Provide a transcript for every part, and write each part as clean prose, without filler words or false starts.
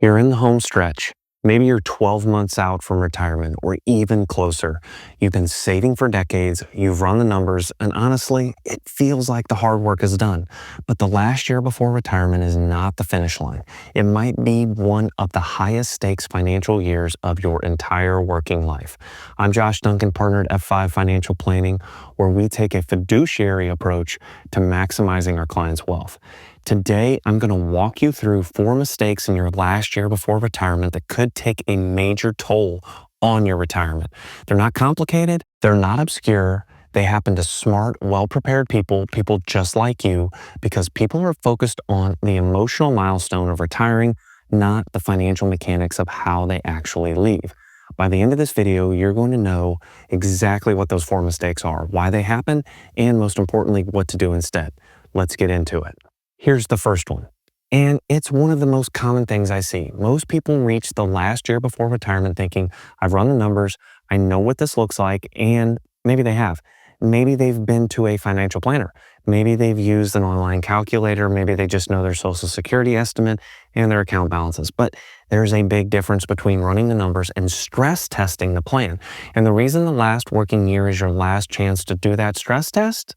You're in the home stretch. Maybe you're 12 months out from retirement or even closer. You've been saving for decades, you've run the numbers, and honestly, it feels like the hard work is done. But the last year before retirement is not the finish line. It might be one of the highest stakes financial years of your entire working life. I'm Josh Duncan, partner at F5 Financial Planning, where we take a fiduciary approach to maximizing our clients' wealth. Today, I'm going to walk you through 4 mistakes in your last year before retirement that could take a major toll on your retirement. They're not complicated, they're not obscure. They happen to smart, well-prepared people just like you, because people are focused on the emotional milestone of retiring, not the financial mechanics of how they actually leave. By the end of this video, you're going to know exactly what those 4 mistakes are, why they happen, and most importantly, what to do instead. Let's get into it. Here's the first one. And it's one of the most common things I see. Most people reach the last year before retirement thinking, I've run the numbers, I know what this looks like, and maybe they have. Maybe they've been to a financial planner. Maybe they've used an online calculator. Maybe they just know their Social Security estimate and their account balances. But there's a big difference between running the numbers and stress testing the plan. And the reason the last working year is your last chance to do that stress test,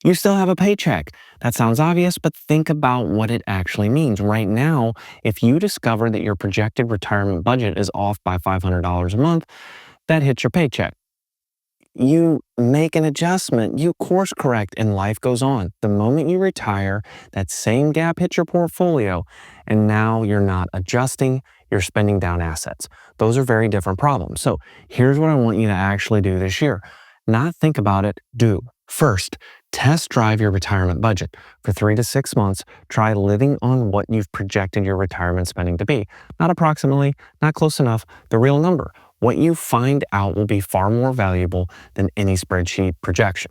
you still have a paycheck. That sounds obvious, but think about what it actually means. Right now, if you discover that your projected retirement budget is off by $500 a month, that hits your paycheck. You make an adjustment, you course correct, and life goes on. The moment you retire, that same gap hits your portfolio, and now you're not adjusting, you're spending down assets. Those are very different problems. So here's what I want you to actually do this year. Not think about it, do. First, test drive your retirement budget. For 3 to 6 months, try living on what you've projected your retirement spending to be. Not approximately, not close enough, the real number. What you find out will be far more valuable than any spreadsheet projection.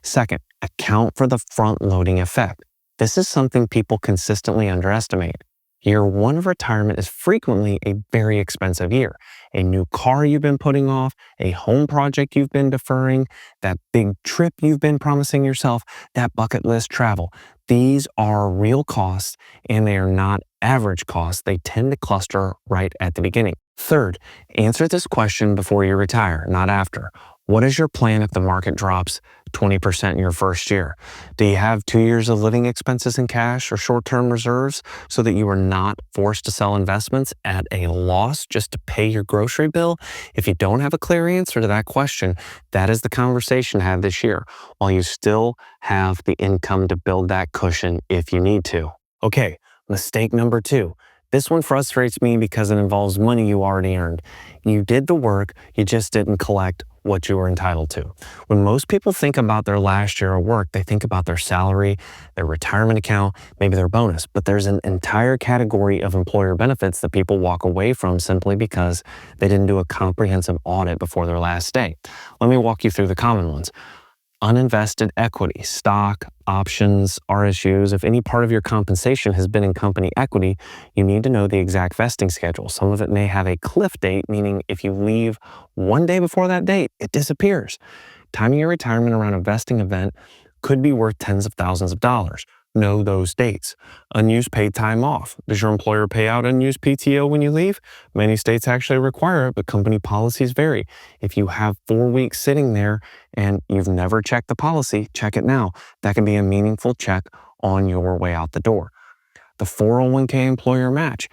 Second, account for the front-loading effect. This is something people consistently underestimate. Year 1 of retirement is frequently a very expensive year. A new car you've been putting off, a home project you've been deferring, that big trip you've been promising yourself, that bucket list travel. These are real costs, and they are not average costs. They tend to cluster right at the beginning. Third, answer this question before you retire, not after. What is your plan if the market drops 20% in your first year? Do you have 2 years of living expenses in cash or short-term reserves so that you are not forced to sell investments at a loss just to pay your grocery bill? If you don't have a clear answer to that question, that is the conversation to have this year, while you still have the income to build that cushion if you need to. Okay, mistake number 2. This one frustrates me because it involves money you already earned. You did the work, you just didn't collect what you were entitled to. When most people think about their last year of work, they think about their salary, their retirement account, maybe their bonus. But there's an entire category of employer benefits that people walk away from simply because they didn't do a comprehensive audit before their last day. Let me walk you through the common ones. Uninvested equity, stock, options, RSUs. If any part of your compensation has been in company equity, you need to know the exact vesting schedule. Some of it may have a cliff date, meaning if you leave one day before that date, it disappears. Timing your retirement around a vesting event could be worth tens of thousands of dollars. Know those dates. Unused paid time off. Does your employer pay out unused PTO when you leave? Many states actually require it, but company policies vary. If you have 4 weeks sitting there and you've never checked the policy, check it now. That can be a meaningful check on your way out the door. The 401k employer match.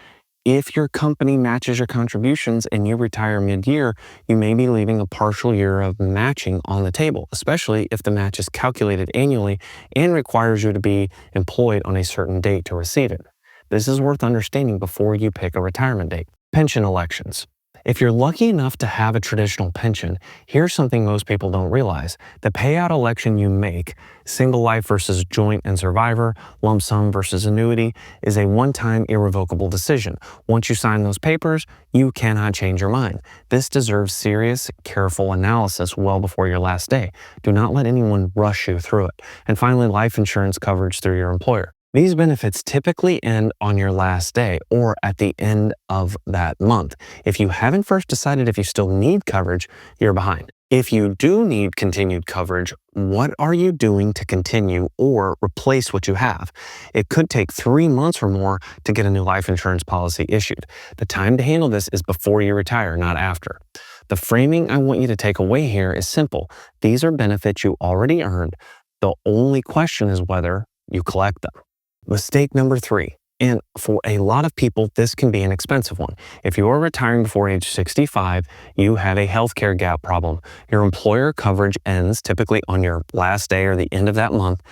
If your company matches your contributions and you retire mid-year, you may be leaving a partial year of matching on the table, especially if the match is calculated annually and requires you to be employed on a certain date to receive it. This is worth understanding before you pick a retirement date. Pension elections. If you're lucky enough to have a traditional pension, here's something most people don't realize. The payout election you make, single life versus joint and survivor, lump sum versus annuity, is a one-time irrevocable decision. Once you sign those papers, you cannot change your mind. This deserves serious, careful analysis well before your last day. Do not let anyone rush you through it. And finally, life insurance coverage through your employer. These benefits typically end on your last day or at the end of that month. If you haven't first decided if you still need coverage, you're behind. If you do need continued coverage, what are you doing to continue or replace what you have? It could take 3 months or more to get a new life insurance policy issued. The time to handle this is before you retire, not after. The framing I want you to take away here is simple. These are benefits you already earned. The only question is whether you collect them. Mistake number 3. And for a lot of people, this can be an expensive one. If you are retiring before age 65, you have a healthcare gap problem. Your employer coverage ends typically on your last day or the end of that month.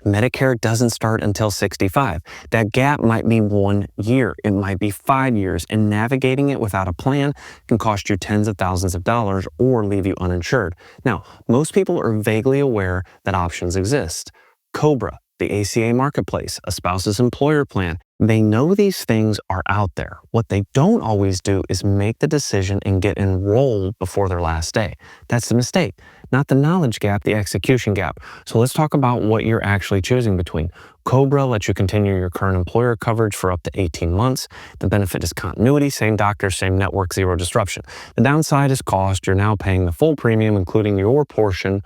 Medicare doesn't start until 65. That gap might be 1 year, it might be 5 years, and navigating it without a plan can cost you tens of thousands of dollars or leave you uninsured. Now, most people are vaguely aware that options exist. COBRA, the ACA marketplace, a spouse's employer plan. They know these things are out there. What they don't always do is make the decision and get enrolled before their last day. That's the mistake, not the knowledge gap, the execution gap. So let's talk about what you're actually choosing between. COBRA lets you continue your current employer coverage for up to 18 months. The benefit is continuity, same doctor, same network, zero disruption. The downside is cost. You're now paying the full premium, including your portion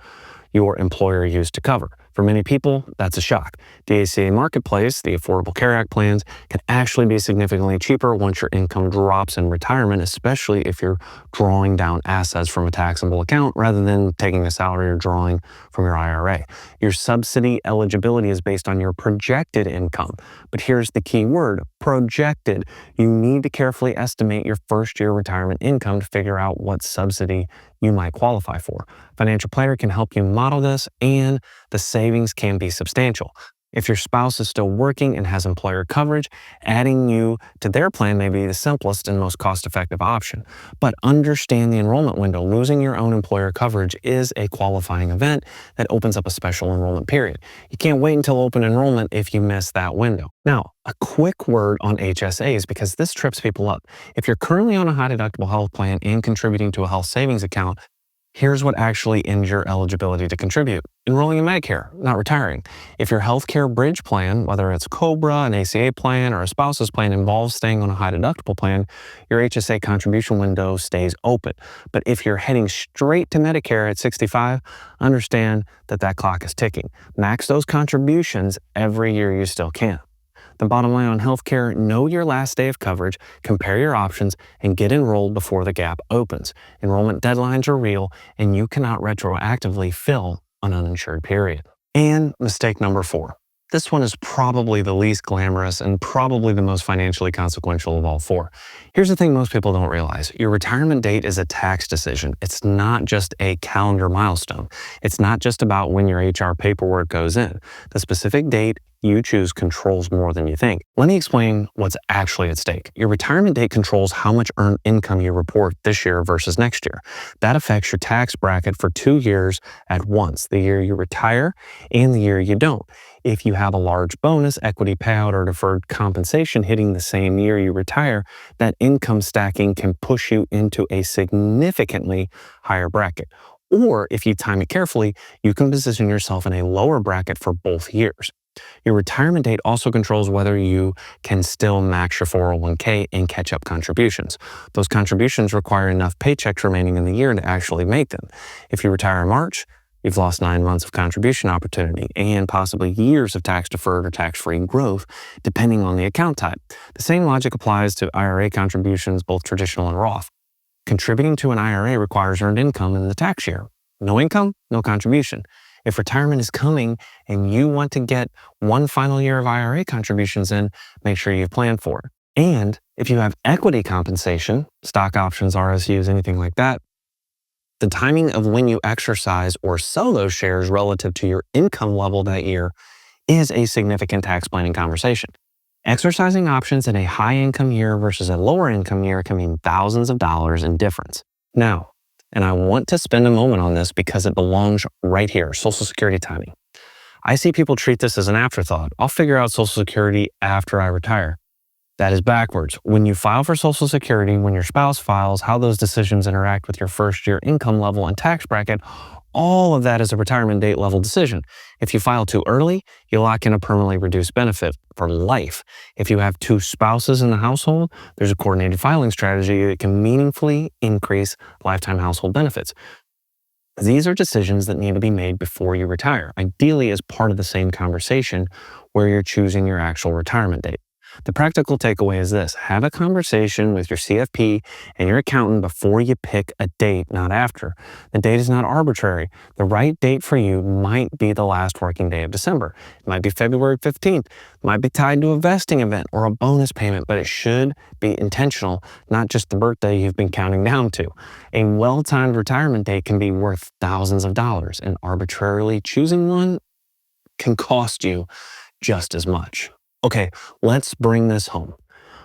your employer used to cover. For many people, that's a shock. The ACA marketplace, the Affordable Care Act plans, can actually be significantly cheaper once your income drops in retirement, especially if you're drawing down assets from a taxable account rather than taking a salary or drawing from your IRA. Your subsidy eligibility is based on your projected income. But here's the key word, projected. You need to carefully estimate your first-year retirement income to figure out what subsidy you might qualify for. Financial planner can help you model this, and the savings can be substantial. If your spouse is still working and has employer coverage, adding you to their plan may be the simplest and most cost-effective option. But understand the enrollment window. Losing your own employer coverage is a qualifying event that opens up a special enrollment period. You can't wait until open enrollment if you miss that window. Now, a quick word on HSAs because this trips people up. If you're currently on a high-deductible health plan and contributing to a health savings account, here's what actually ends your eligibility to contribute. Enrolling in Medicare, not retiring. If your healthcare bridge plan, whether it's COBRA, an ACA plan, or a spouse's plan involves staying on a high deductible plan, your HSA contribution window stays open. But if you're heading straight to Medicare at 65, understand that that clock is ticking. Max those contributions every year you still can. The bottom line on healthcare, know your last day of coverage, compare your options, and get enrolled before the gap opens. Enrollment deadlines are real, and you cannot retroactively fill an uninsured period. And mistake number 4. This one is probably the least glamorous and probably the most financially consequential of all 4. Here's the thing most people don't realize. Your retirement date is a tax decision. It's not just a calendar milestone. It's not just about when your HR paperwork goes in. The specific date you choose controls more than you think. Let me explain what's actually at stake. Your retirement date controls how much earned income you report this year versus next year. That affects your tax bracket for 2 years at once, the year you retire and the year you don't. If you have a large bonus, equity payout, or deferred compensation hitting the same year you retire, that income stacking can push you into a significantly higher bracket. Or if you time it carefully, you can position yourself in a lower bracket for both years. Your retirement date also controls whether you can still max your 401k and catch up contributions. Those contributions require enough paychecks remaining in the year to actually make them. If you retire in March, you've lost 9 months of contribution opportunity and possibly years of tax-deferred or tax-free growth, depending on the account type. The same logic applies to IRA contributions, both traditional and Roth. Contributing to an IRA requires earned income in the tax year. No income, no contribution. If retirement is coming and you want to get one final year of IRA contributions in, make sure you've planned for it. And if you have equity compensation, stock options, RSUs, anything like that, the timing of when you exercise or sell those shares relative to your income level that year is a significant tax planning conversation. Exercising options in a high income year versus a lower income year can mean thousands of dollars in difference. Now, and I want to spend a moment on this because it belongs right here, Social Security timing. I see people treat this as an afterthought. I'll figure out Social Security after I retire. That is backwards. When you file for Social Security, when your spouse files, how those decisions interact with your first year income level and tax bracket, all of that is a retirement date level decision. If you file too early, you lock in a permanently reduced benefit for life. If you have 2 spouses in the household, there's a coordinated filing strategy that can meaningfully increase lifetime household benefits. These are decisions that need to be made before you retire, ideally as part of the same conversation where you're choosing your actual retirement date. The practical takeaway is this: have a conversation with your CFP and your accountant before you pick a date, not after. The date is not arbitrary. The right date for you might be the last working day of December. It might be February 15th. It might be tied to a vesting event or a bonus payment, but it should be intentional, not just the birthday you've been counting down to. A well-timed retirement date can be worth thousands of dollars, and arbitrarily choosing one can cost you just as much. Okay, let's bring this home.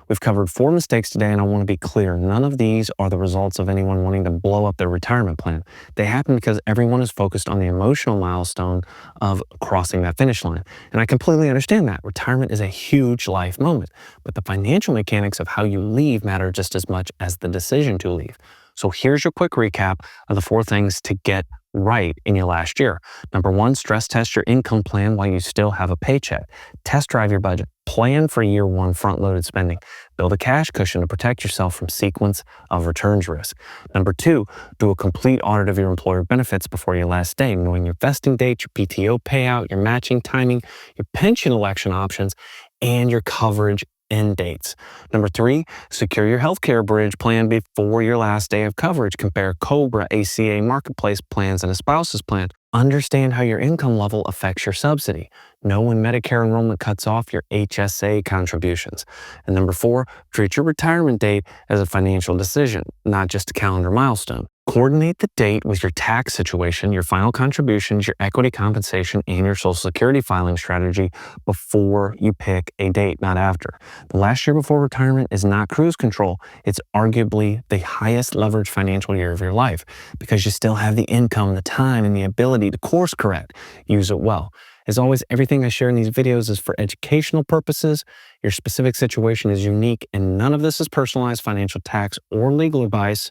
We've covered 4 mistakes today, and I want to be clear. None of these are the results of anyone wanting to blow up their retirement plan. They happen because everyone is focused on the emotional milestone of crossing that finish line. And I completely understand that. Retirement is a huge life moment, but the financial mechanics of how you leave matter just as much as the decision to leave. So here's your quick recap of the 4 things to get right in your last year. Number 1, stress test your income plan while you still have a paycheck. Test drive your budget. Plan for year 1 front-loaded spending. Build a cash cushion to protect yourself from sequence of returns risk. Number 2, do a complete audit of your employer benefits before your last day, knowing your vesting date, your PTO payout, your matching timing, your pension election options, and your coverage end dates. Number 3, secure your healthcare bridge plan before your last day of coverage. Compare COBRA, ACA marketplace plans, and a spouse's plan. Understand how your income level affects your subsidy. Know when Medicare enrollment cuts off your HSA contributions. And number 4, treat your retirement date as a financial decision, not just a calendar milestone. Coordinate the date with your tax situation, your final contributions, your equity compensation, and your Social Security filing strategy before you pick a date, not after. The last year before retirement is not cruise control. It's arguably the highest leveraged financial year of your life because you still have the income, the time, and the ability to course correct. Use it well. As always, everything I share in these videos is for educational purposes. Your specific situation is unique, and none of this is personalized financial, tax, or legal advice.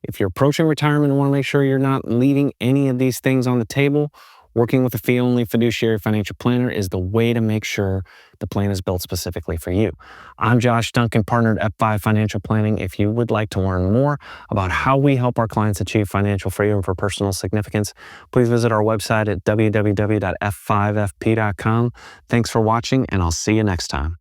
If you're approaching retirement and want to make sure you're not leaving any of these things on the table, working with a fee-only fiduciary financial planner is the way to make sure the plan is built specifically for you. I'm Josh Duncan, partner at F5 Financial Planning. If you would like to learn more about how we help our clients achieve financial freedom for personal significance, please visit our website at www.f5fp.com. Thanks for watching, and I'll see you next time.